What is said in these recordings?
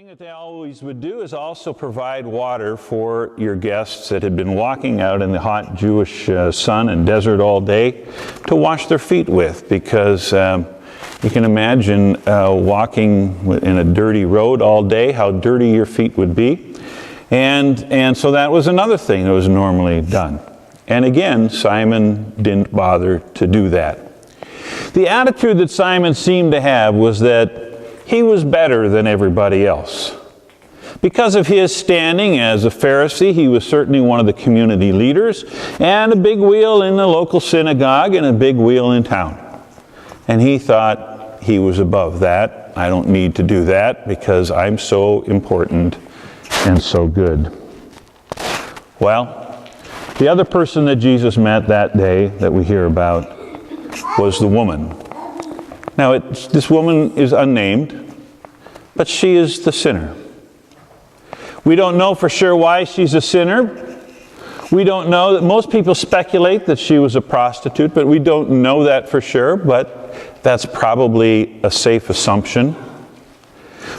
thing that they always would do is also provide water for your guests that had been walking out in the hot Jewish sun and desert all day to wash their feet with, because you can imagine walking in a dirty road all day, how dirty your feet would be. And so that was another thing that was normally done. And again, Simon didn't bother to do that. The attitude that Simon seemed to have was that he was better than everybody else. Because of his standing as a Pharisee, he was certainly one of the community leaders and a big wheel in the local synagogue and a big wheel in town. And he thought he was above that. I don't need to do that because I'm so important and so good. Well, the other person that Jesus met that day that we hear about was the woman. Now, this woman is unnamed, but she is the sinner. We don't know for sure why she's a sinner. We don't know that. Most people speculate that she was a prostitute, but we don't know that for sure, but that's probably a safe assumption.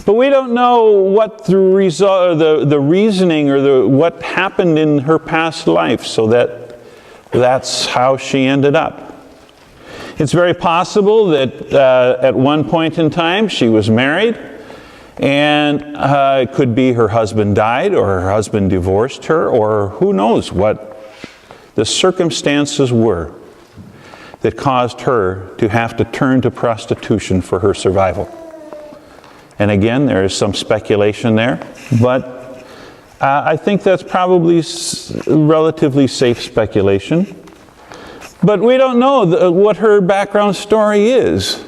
But we don't know what the result, or the reasoning, or what happened in her past life, so that's how she ended up. It's very possible that at one point in time she was married, and it could be her husband died, or her husband divorced her, or who knows what the circumstances were that caused her to have to turn to prostitution for her survival. And again, there is some speculation there, but I think that's probably relatively safe speculation. But we don't know what her background story is.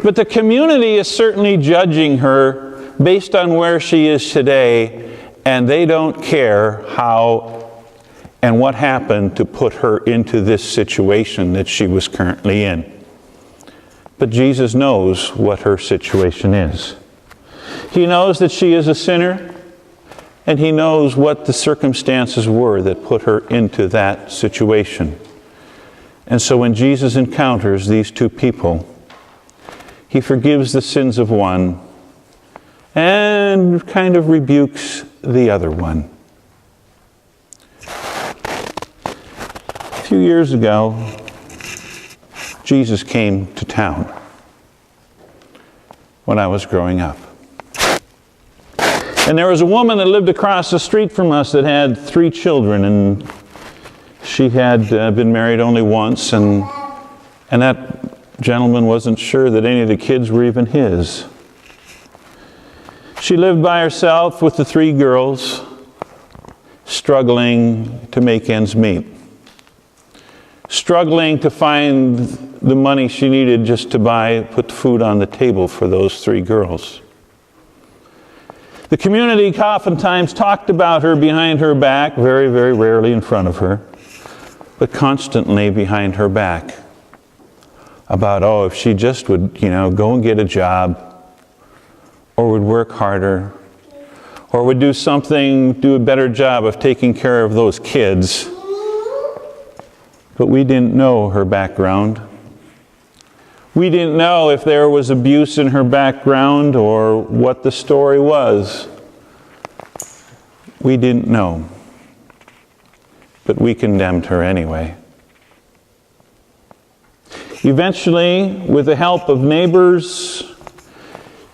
But the community is certainly judging her based on where she is today, and they don't care how and what happened to put her into this situation that she was currently in. But Jesus knows what her situation is. He knows that she is a sinner, and he knows what the circumstances were that put her into that situation. And so when Jesus encounters these two people, he forgives the sins of one and kind of rebukes the other one. A few years ago, Jesus came to town when I was growing up. And there was a woman that lived across the street from us that had 3 children, and she had been married only once, and that gentleman wasn't sure that any of the kids were even his. She lived by herself with the 3 girls, struggling to make ends meet, struggling to find the money she needed just to put food on the table for those 3 girls. The community oftentimes talked about her behind her back, very, very rarely in front of her, but constantly behind her back, about, if she just would, go and get a job, or would work harder, or would do a better job of taking care of those kids. But we didn't know her background. We didn't know if there was abuse in her background or what the story was. We didn't know. But we condemned her anyway. Eventually, with the help of neighbors,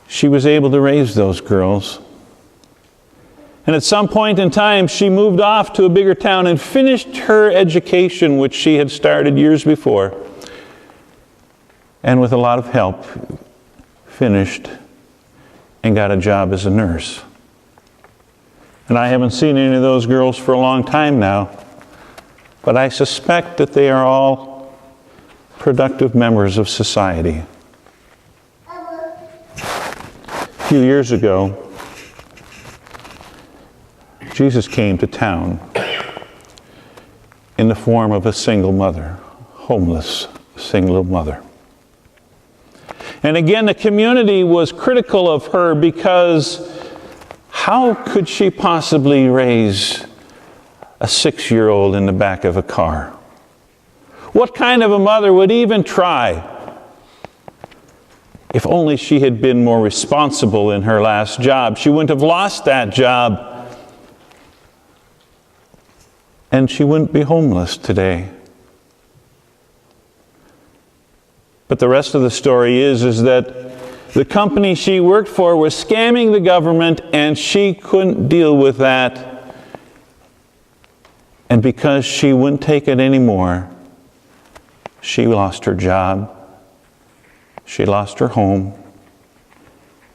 she was able to raise those girls. And at some point in time, she moved off to a bigger town and finished her education, which she had started years before. And with a lot of help, finished and got a job as a nurse. And I haven't seen any of those girls for a long time now. But I suspect that they are all productive members of society. A few years ago, Jesus came to town in the form of a single mother, homeless single mother. And again, the community was critical of her because how could she possibly raise a 6-year-old in the back of a car? What kind of a mother would even try If only she had been more responsible in her last job, she wouldn't have lost that job. And she wouldn't be homeless today. But the rest of the story is that the company she worked for was scamming the government, and she couldn't deal with that. And because she wouldn't take it anymore, she lost her job, she lost her home,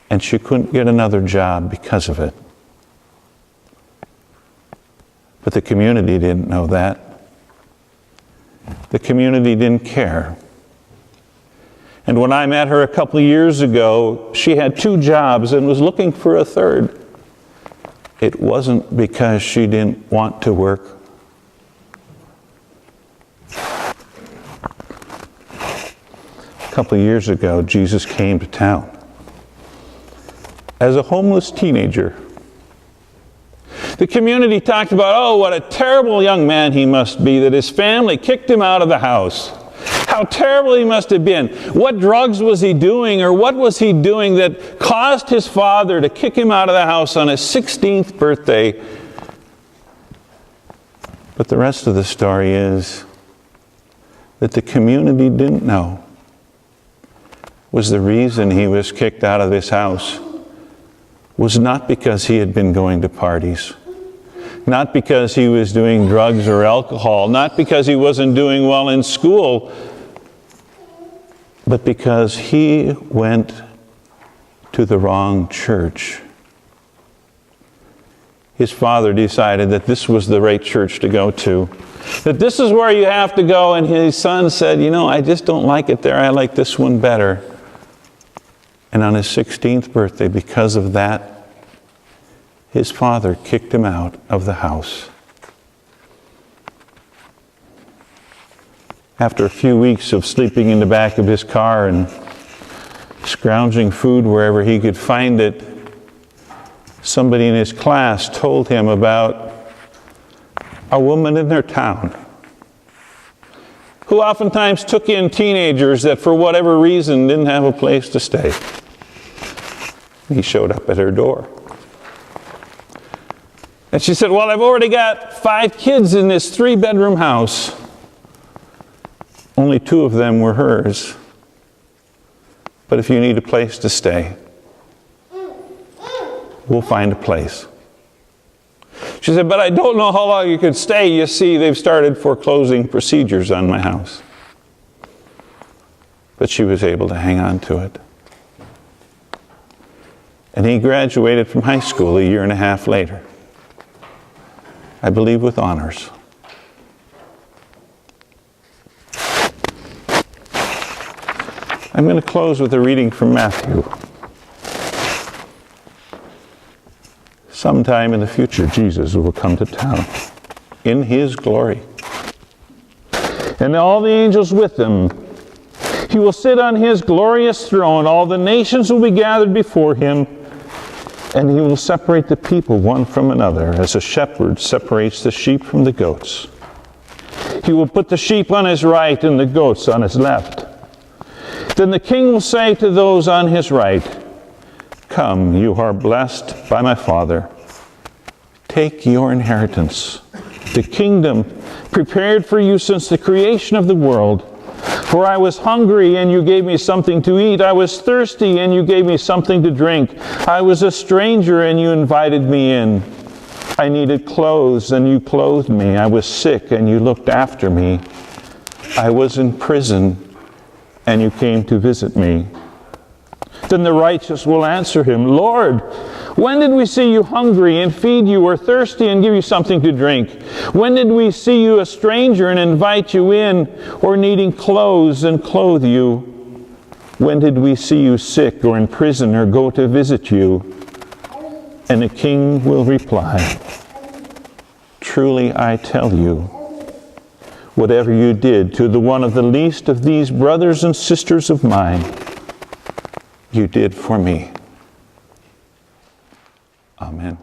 and she couldn't get another job because of it. But the community didn't know that. The community didn't care. And when I met her a couple of years ago, she had 2 jobs and was looking for a third. It wasn't because she didn't want to work. A couple of years ago, Jesus came to town as a homeless teenager. The community talked about, oh, what a terrible young man he must be, that his family kicked him out of the house. How terrible he must have been. What drugs was he doing, or what was he doing that caused his father to kick him out of the house on his 16th birthday? But the rest of the story is that the community didn't know was the reason he was kicked out of this house was not because he had been going to parties, not because he was doing drugs or alcohol, not because he wasn't doing well in school, but because he went to the wrong church. His father decided that this was the right church to go to, that this is where you have to go, and his son said, you know, I just don't like it there, I like this one better. And on his 16th birthday, because of that, his father kicked him out of the house. After a few weeks of sleeping in the back of his car and scrounging food wherever he could find it, somebody in his class told him about a woman in their town who oftentimes took in teenagers that for whatever reason didn't have a place to stay. He showed up at her door. And she said, well, I've already got 5 kids in this 3-bedroom house. Only 2 of them were hers. But if you need a place to stay, we'll find a place. She said, but I don't know how long you could stay. You see, they've started foreclosing procedures on my house. But she was able to hang on to it. And he graduated from high school a year and a half later. I believe with honors. I'm going to close with a reading from Matthew. Sometime in the future, Jesus will come to town in his glory, and all the angels with him. He will sit on his glorious throne. All the nations will be gathered before him, and he will separate the people one from another, as a shepherd separates the sheep from the goats. He will put the sheep on his right and the goats on his left. Then the king will say to those on his right, come, you are blessed by my Father. Take your inheritance, the kingdom prepared for you since the creation of the world. For I was hungry, and you gave me something to eat. I was thirsty, and you gave me something to drink. I was a stranger, and you invited me in. I needed clothes, and you clothed me. I was sick, and you looked after me. I was in prison, and you came to visit me. Then the righteous will answer him, Lord, when did we see you hungry and feed you, or thirsty and give you something to drink? When did we see you a stranger and invite you in, or needing clothes and clothe you? When did we see you sick or in prison or go to visit you? And the king will reply, truly I tell you, whatever you did to the one of the least of these brothers and sisters of mine, you did for me. Amen.